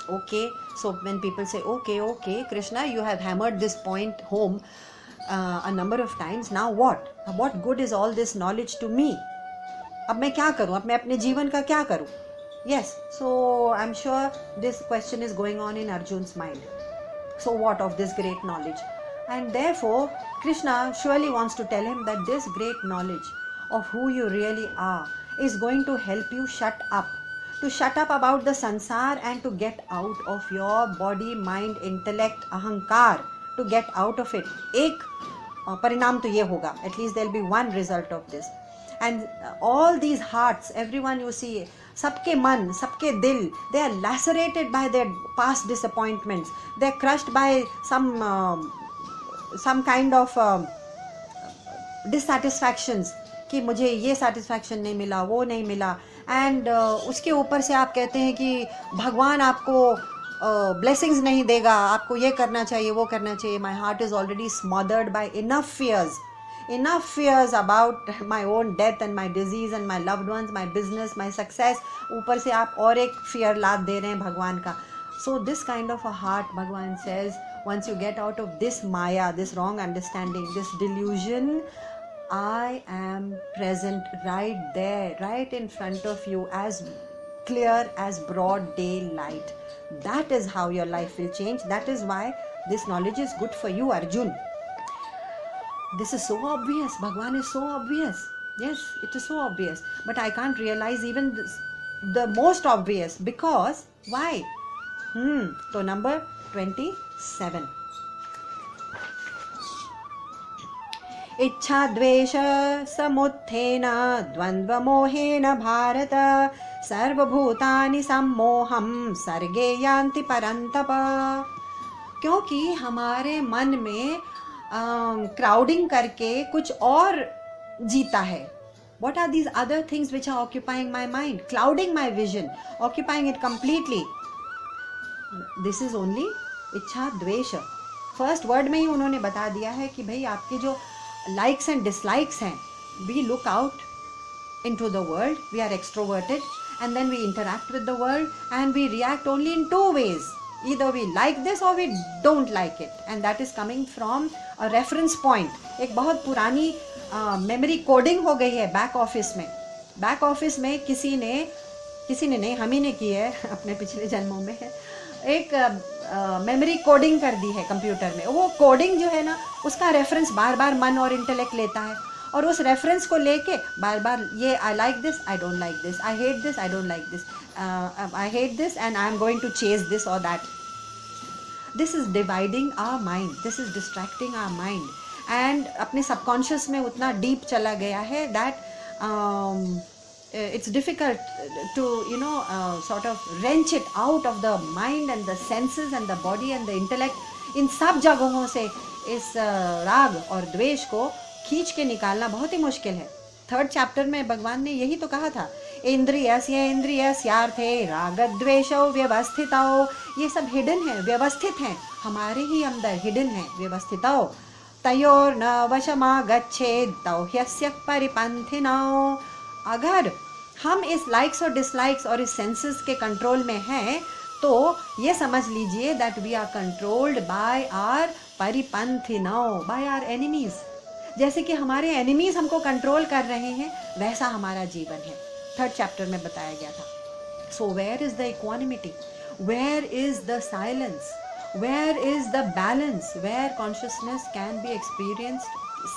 okay, so when people say okay Krishna, you have hammered this point home, a number of times. Now what good is all this knowledge to me? अब मैं क्या करूँ, अब मैं अपने जीवन का क्या करूँ? Yes, so I'm sure this question is going on in Arjun's mind. So what of this great knowledge? And therefore Krishna surely wants to tell him that this great knowledge of who you really are is going to help you shut up about the sansar and to get out of your body, mind, intellect, ahankar, to get out of it. एक परिणाम तो ये होगा, at least there'll be one result of this. And all these hearts, everyone you see, सबके मन, सबके दिल, they are lacerated by their past disappointments. They're crushed by some kind of dissatisfactions कि मुझे ये satisfaction नहीं मिला, वो नहीं मिला. And उसके ऊपर से आप कहते हैं कि भगवान आपको blessings नहीं देगा, आपको ये करना चाहिए, वो करना चाहिए. My heart is already smothered by enough fears about my own death and my disease and my loved ones, my business, my success. ऊपर से आप और एक fear लाद दे रहे हैं भगवान का. So this kind of a heart, Bhagwan says, once you get out of this maya, this wrong understanding, this delusion, I am present right there, right in front of you, as clear as broad daylight. That is how your life will change. That is why this knowledge is good for you, Arjun. This is so obvious. Bhagwan is so obvious. Yes, it is so obvious. But I can't realize even this, the most obvious. Because, why? So number 27. इच्छा द्वेष समुत्थेन द्वंद्व मोहेन भारत सर्वभूतानि सम्मोहं सर्गे यान्ति परन्तप. क्योंकि हमारे मन में क्राउडिंग करके कुछ और जीता है. What are these other things which are occupying my mind, clouding my vision, occupying it completely? This is only इच्छा द्वेष. फर्स्ट वर्ड में ही उन्होंने बता दिया है कि भाई आपके जो likes and dislikes हैं, we look out into the world, we are extroverted, and then we interact with the world and we react only in two ways. Either we like this or we don't like it, and that is coming from a reference point. एक बहुत पुरानी memory coding हो गई है back office में. Back office में किसी ने नहीं, हम ही ने की है अपने पिछले जन्मों में, एक मेमोरी कोडिंग कर दी है कंप्यूटर में. वो कोडिंग जो है ना, उसका रेफरेंस बार बार मन और इंटेलेक्ट लेता है, और उस रेफरेंस को लेके बार बार ये I like this, I don't like this, I hate this, I don't like this, I hate this and I am going to chase this और that. This is dividing our mind, this is distracting our mind, and अपने subconscious में उतना deep चला गया है that it's difficult to sort of wrench it out of the mind and the senses and the body and the intellect. इन सब जगहों से इस राग और द्वेष को खींच के निकालना बहुत ही मुश्किल है. थर्ड चैप्टर में भगवान ने यही तो कहा था, इंद्रियस्यार्थे राग द्वेषौ व्यवस्थितौ. ये सब हिडन है, व्यवस्थित हैं हमारे ही अंदर, हिडन है, व्यवस्थितौ. तयोर्न वशमागच्छेद तौ ह्यस्य परिपन्थिनौ. अगर हम इस लाइक्स और डिसलाइक्स और इस सेंसेस के कंट्रोल में हैं, तो ये समझ लीजिए that we are controlled by our परिपंथिनौ, बाय आवर एनिमीज. जैसे कि हमारे एनिमीज हमको कंट्रोल कर रहे हैं, वैसा हमारा जीवन है. थर्ड चैप्टर में बताया गया था. So where is the equanimity, where is the silence, where is the balance, where consciousness can be experienced,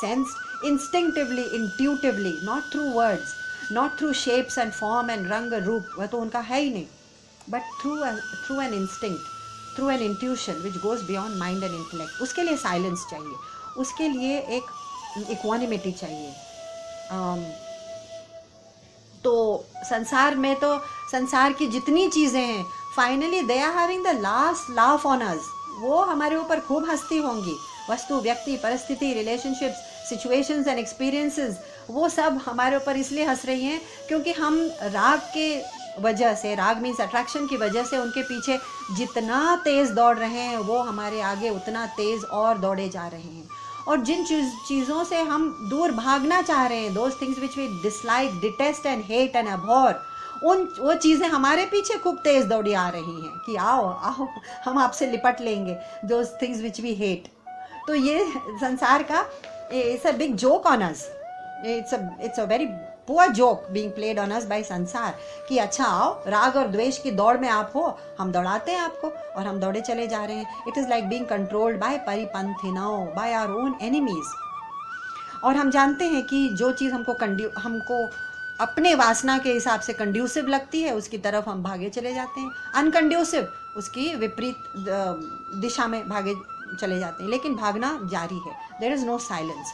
sensed instinctively, intuitively, not through words, not through shapes and form and रंग रूप, वह तो उनका है ही नहीं, but through an instinct, through an intuition which goes beyond mind and intellect. उसके लिए silence चाहिए, उसके लिए एक equanimity चाहिए. तो संसार में तो संसार की जितनी चीज़ें हैं, finally they are having the last laugh on us. वो हमारे ऊपर खूब हंसती होंगी. वस्तु, व्यक्ति, परिस्थिति, रिलेशनशिप्स, सिचुएशंस एंड एक्सपीरियंसेस, वो सब हमारे ऊपर इसलिए हंस रही हैं क्योंकि हम राग के वजह से, राग मीन्स अट्रैक्शन की वजह से उनके पीछे जितना तेज़ दौड़ रहे हैं, वो हमारे आगे उतना तेज़ और दौड़े जा रहे हैं. और जिन चीज़ों से हम दूर भागना चाह रहे हैं, those things which we dislike, detest and hate and abhor, वो चीज़ें हमारे पीछे खूब तेज़ दौड़ी आ रही हैं कि आओ आओ हम आपसे लिपट लेंगे, those things which we hate. तो ये संसार का it's a big joke on us, it's a very poor joke being played on us by संसार कि अच्छा आओ, राग और द्वेष की दौड़ में आप हो, हम दौड़ाते हैं आपको और हम दौड़े चले जा रहे हैं. It is like being controlled by परिपंथिनौ, बाय आवर ओन एनिमीज. और हम जानते हैं कि जो चीज़ हमको अपने वासना के हिसाब से कंड्यूसिव लगती है उसकी तरफ हम भागे चले जाते हैं, अनकंड्यूसिव उसकी विपरीत दिशा में भागे चले जाते हैं. लेकिन भागना जारी है. There is no silence.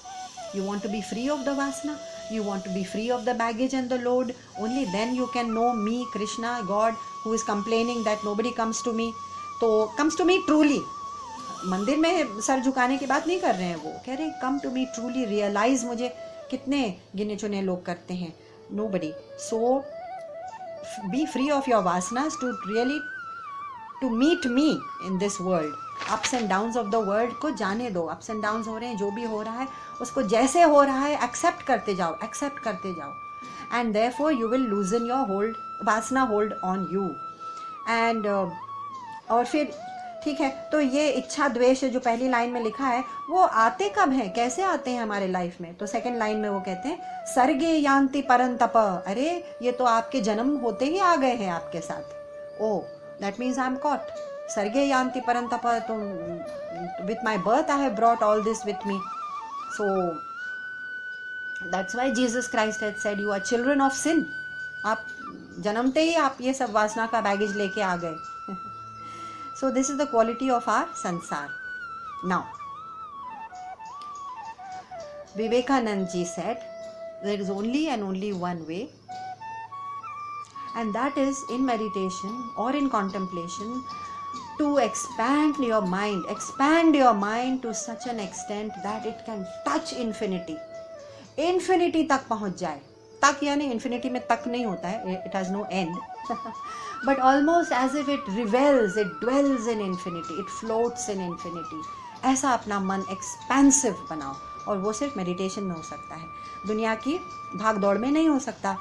You want to be free of the vasana, you want to be free of the baggage and the load, only then you can know me, Krishna, God, who is complaining that nobody comes to me. तो comes to me truly, मंदिर में sir झुकाने की बात नहीं कर रहे हैं, वो कह रहे हैं come to me truly, realize मुझे कितने गिने चुने लोग करते हैं, nobody. So be free of your vasanas to really to meet me in this world. Ups and downs of the world को जाने दो. अप्स एंड डाउन्स हो रहे हैं, जो भी हो रहा है उसको जैसे हो रहा है एक्सेप्ट करते जाओ, एक्सेप्ट करते जाओ. And therefore you will लूजन your hold, वासना होल्ड ऑन यू. एंड और फिर ठीक है, तो ये इच्छा द्वेष जो पहली लाइन में लिखा है वो आते कब हैं, कैसे आते हैं हमारे लाइफ में. तो सेकंड लाइन में वो कहते हैं सर्गे यान्ति परंतप. अरे ये तो आपके जन्म होते ही आ गए हैं आपके साथ. Oh that means I am caught. सर्गे यान्ति परंतप, तो with my birth I have brought all this with me. So that's why Jesus Christ had said you are children of sin. आप जन्मते ही आप ये सब वासना का बैगेज लेके आ गए. So this is the quality of our sansar. Now Vivekanand ji said there is only and only one way, and that is in meditation or in contemplation to expand your mind to such an extent that it can touch infinity. Infinity तक पहुंच जाए. तक यानी infinity में तक नहीं होता है, it has no end. But almost as if it revels, it dwells in infinity, it floats in infinity. ऐसा अपना मन expansive बनाओ, और वो सिर्फ मेडिटेशन में हो सकता है, दुनिया की भाग दौड़ में नहीं हो सकता.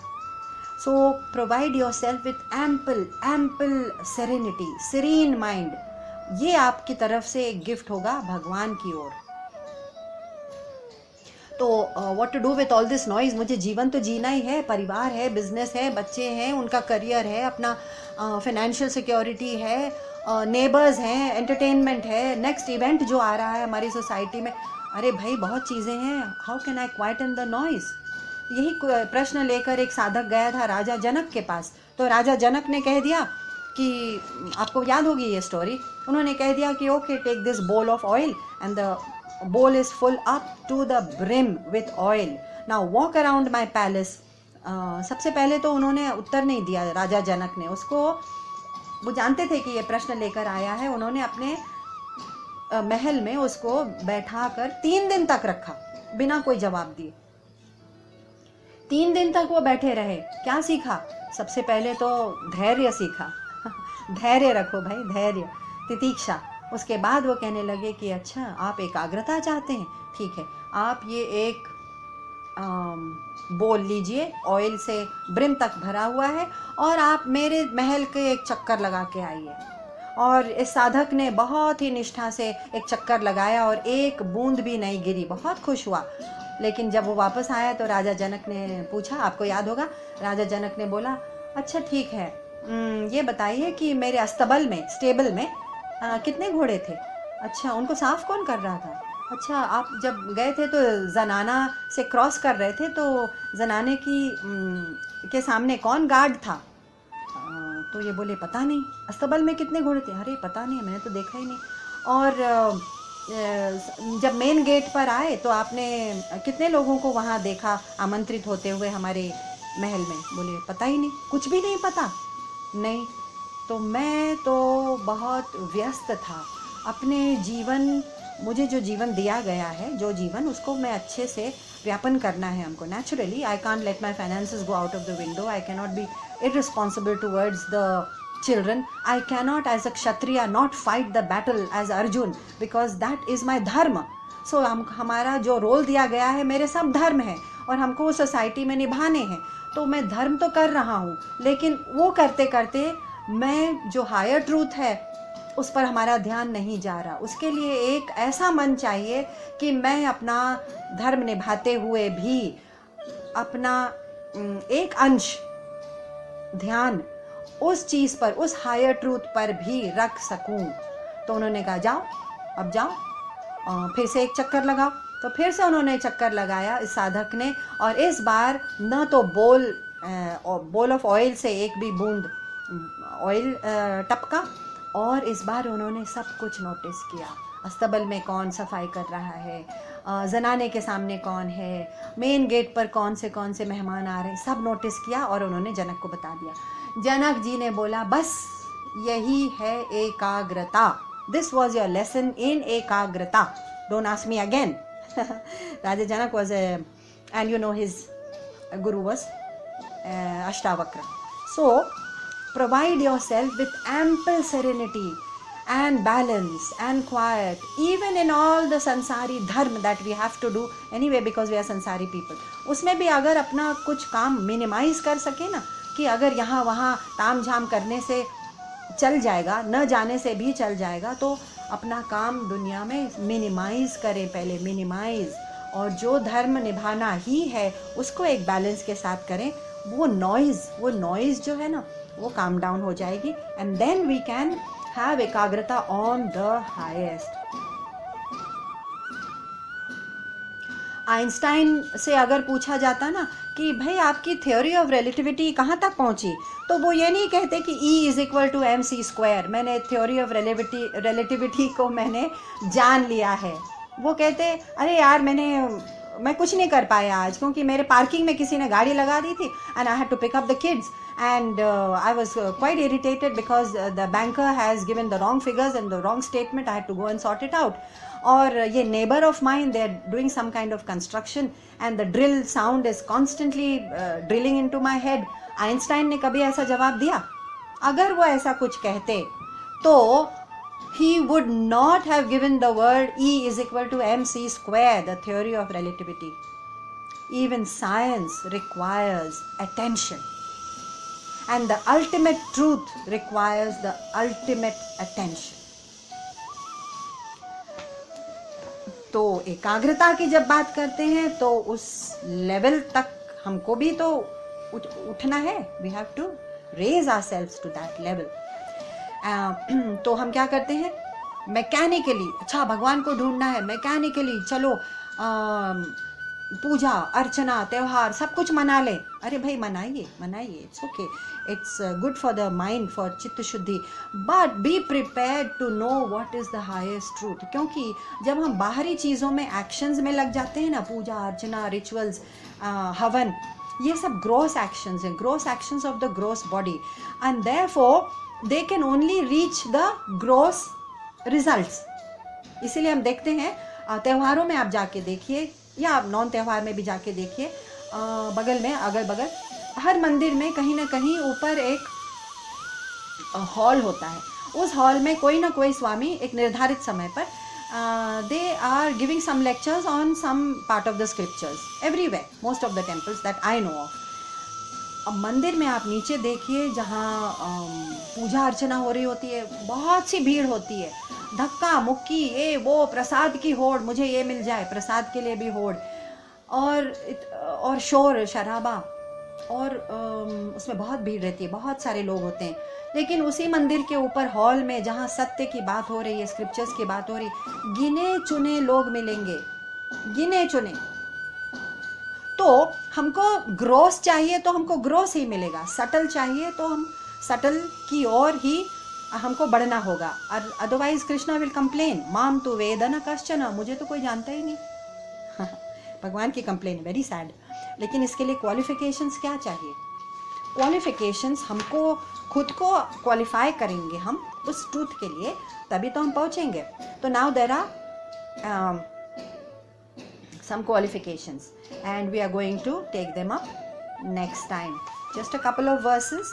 So provide yourself with ample serenity, serene mind. ये आपकी तरफ से एक गिफ्ट होगा भगवान की ओर. तो what to do with all this noise? मुझे जीवन तो जीना ही है, परिवार है, बिजनेस है, बच्चे हैं, उनका करियर है, अपना फाइनेंशियल सिक्योरिटी है, नेबर्स हैं, एंटरटेनमेंट है, नेक्स्ट इवेंट जो आ रहा है हमारी सोसाइटी में. अरे भाई बहुत चीज़ें हैं. How can I quieten the noise? यही प्रश्न लेकर एक साधक गया था राजा जनक के पास. तो राजा जनक ने कह दिया कि आपको याद होगी ये स्टोरी. उन्होंने कह दिया कि okay take this bowl of oil and the bowl is full up to the brim with oil. Now walk around my palace. सबसे पहले तो उन्होंने उत्तर नहीं दिया राजा जनक ने उसको. वो जानते थे कि ये प्रश्न लेकर आया है. उन्होंने अपने महल में उसको बैठा कर 3 दिन तक रखा बिना कोई जवाब दिए. 3 दिन तक वो बैठे रहे. क्या सीखा? सबसे पहले तो धैर्य सीखा. धैर्य रखो भाई, धैर्य, तितीक्षा. उसके बाद वो कहने लगे कि अच्छा आप एकाग्रता चाहते हैं, ठीक है, आप ये एक बोल लीजिए, ऑयल से ब्रिम तक भरा हुआ है, और आप मेरे महल के एक चक्कर लगा के आइए. और इस साधक ने बहुत ही निष्ठा से एक चक्कर लगाया और एक बूंद भी नहीं गिरी. बहुत खुश हुआ. लेकिन जब वो वापस आया तो राजा जनक ने पूछा, आपको याद होगा, राजा जनक ने बोला अच्छा ठीक है, ये बताइए कि मेरे अस्तबल में, स्टेबल में कितने घोड़े थे? अच्छा उनको साफ कौन कर रहा था? अच्छा आप जब गए थे तो जनाना से क्रॉस कर रहे थे, तो जनाने के सामने कौन गार्ड था? तो ये बोले पता नहीं. अस्तबल में कितने घोड़े थे? अरे पता नहीं, मैंने तो देखा ही नहीं. और जब मेन गेट पर आए तो आपने कितने लोगों को वहाँ देखा आमंत्रित होते हुए हमारे महल में? बोले पता ही नहीं, कुछ भी नहीं पता. नहीं, तो मैं तो बहुत व्यस्त था. अपने जीवन, मुझे जो जीवन दिया गया है, जो जीवन, उसको मैं अच्छे से व्यापन करना है हमको. Naturally I can't let my finances go out of the window. I cannot be irresponsible towards the children. I cannot as a kshatriya not fight the battle as Arjun, because that is my dharma. So हमारा जो role दिया गया है, मेरे सब धर्म है और हमको सोसाइटी में निभाने हैं. तो मैं धर्म तो कर रहा हूँ, लेकिन वो करते करते मैं जो हायर ट्रूथ है उस पर हमारा ध्यान नहीं जा रहा, उसके लिए एक ऐसा मन चाहिए कि मैं अपना धर्म निभाते हुए भी अपना एक अंश ध्यान उस चीज़ पर, उस हायर ट्रूथ पर भी रख सकूं। तो उन्होंने कहा जाओ, अब जाओ, फिर से एक चक्कर लगाओ। तो फिर से उन्होंने चक्कर लगाया इस साधक ने, और इस बार न तो बोल ऑफ ऑयल से एक भी बूंद ऑयल टपका, और इस बार उन्होंने सब कुछ नोटिस किया। अस्तबल में कौन सफाई कर रहा है, जनाने के सामने कौन है, मेन गेट पर कौन से मेहमान आ रहे हैं, सब नोटिस किया और उन्होंने जनक को बता दिया। जनक जी ने बोला, बस यही है एकाग्रता। This was your lesson in एकाग्रता, don't ask me again. Raja Janak was and you know his guru was Ashtavakra. So provide yourself with ample serenity and balance and quiet, even in all the sansari dharma that we have to do anyway because we are sansari people. उसमें भी अगर अपना कुछ काम minimise कर सके ना, कि अगर यहाँ वहाँ ताम झाम करने से चल जाएगा, न जाने से भी चल जाएगा, तो अपना काम दुनिया में मिनिमाइज करें, पहले मिनिमाइज, और जो धर्म निभाना ही है उसको एक बैलेंस के साथ करें. वो नॉइज़ जो है ना, वो काम डाउन हो जाएगी, and then we can have एकाग्रता ऑन द हाईएस्ट. आइंस्टाइन से अगर पूछा जाता ना कि भाई आपकी थ्योरी ऑफ रिलेटिविटी कहाँ तक पहुँची, तो वो ये नहीं कहते कि E=mc². मैंने थ्योरी ऑफ रिलेटिविटी को मैंने जान लिया है. वो कहते अरे यार मैं कुछ नहीं कर पाया आज, क्योंकि मेरे पार्किंग में किसी ने गाड़ी लगा दी थी and I had to pick up the kids and I was quite irritated because the banker has given the wrong figures and the wrong statement. I had to go and sort it out. और ये neighbor of mine, they are doing some kind of construction and the drill sound is constantly drilling into my head. Einstein ने कभी ऐसा जवाब दिया? अगर वो ऐसा कुछ कहते तो he would not have given the word E=mc², the theory of relativity. Even science requires attention. And the ultimate truth requires the ultimate attention. तो एकाग्रता की जब बात करते हैं तो उस लेवल तक हमको भी तो उठना है. We have to raise ourselves to that level. तो हम क्या करते हैं, मैकेनिकली, अच्छा भगवान को ढूंढना है, मैकेनिकली चलो पूजा अर्चना त्योहार सब कुछ मना लें. अरे भाई मनाइए, it's okay, it's good for the mind, for चित्त शुद्धि, but be prepared to know what is the highest truth. क्योंकि जब हम बाहरी चीज़ों में, एक्शंस में लग जाते हैं ना, पूजा अर्चना, रिचुअल्स, हवन, ये सब ग्रॉस एक्शंस हैं, gross actions of the gross body, and therefore they can only reach the gross results. इसीलिए हम देखते हैं त्योहारों में, आप जाके देखिए या आप नॉन त्यौहार में भी जाके देखिए, बगल में, अगल बगल हर मंदिर में कहीं ना कहीं ऊपर एक हॉल होता है. उस हॉल में कोई ना कोई स्वामी एक निर्धारित समय पर they are giving some lectures on some part of the scriptures everywhere, most of the temples that I know of. अब मंदिर में आप नीचे देखिए, जहाँ पूजा अर्चना हो रही होती है, बहुत सी भीड़ होती है, धक्का मुक्की, ये वो, प्रसाद की होड़, मुझे ये मिल जाए, प्रसाद के लिए भी होड़, और शोर शराबा, और उसमें बहुत भीड़ रहती है, बहुत सारे लोग होते हैं. लेकिन उसी मंदिर के ऊपर हॉल में, जहाँ सत्य की बात हो रही है, स्क्रिप्चर्स की बात हो रही, गिने चुने लोग मिलेंगे, गिने चुने. तो हमको ग्रोस चाहिए तो हमको ग्रोस ही मिलेगा, सटल चाहिए तो हम सटल की ओर ही हमको बढ़ना होगा. और अदरवाइज कृष्णा विल कंप्लेन, माम तु वेदन कश्चन, मुझे तो कोई जानता ही नहीं. भगवान की कंप्लेन, वेरी सैड. लेकिन इसके लिए क्वालिफिकेशंस क्या चाहिए? क्वालिफिकेशंस हमको खुद को क्वालिफाई करेंगे हम उस ट्रूथ के लिए, तभी तो हम पहुंचेंगे. तो now there are some qualifications and we are going to take them up next time. Just a couple of verses.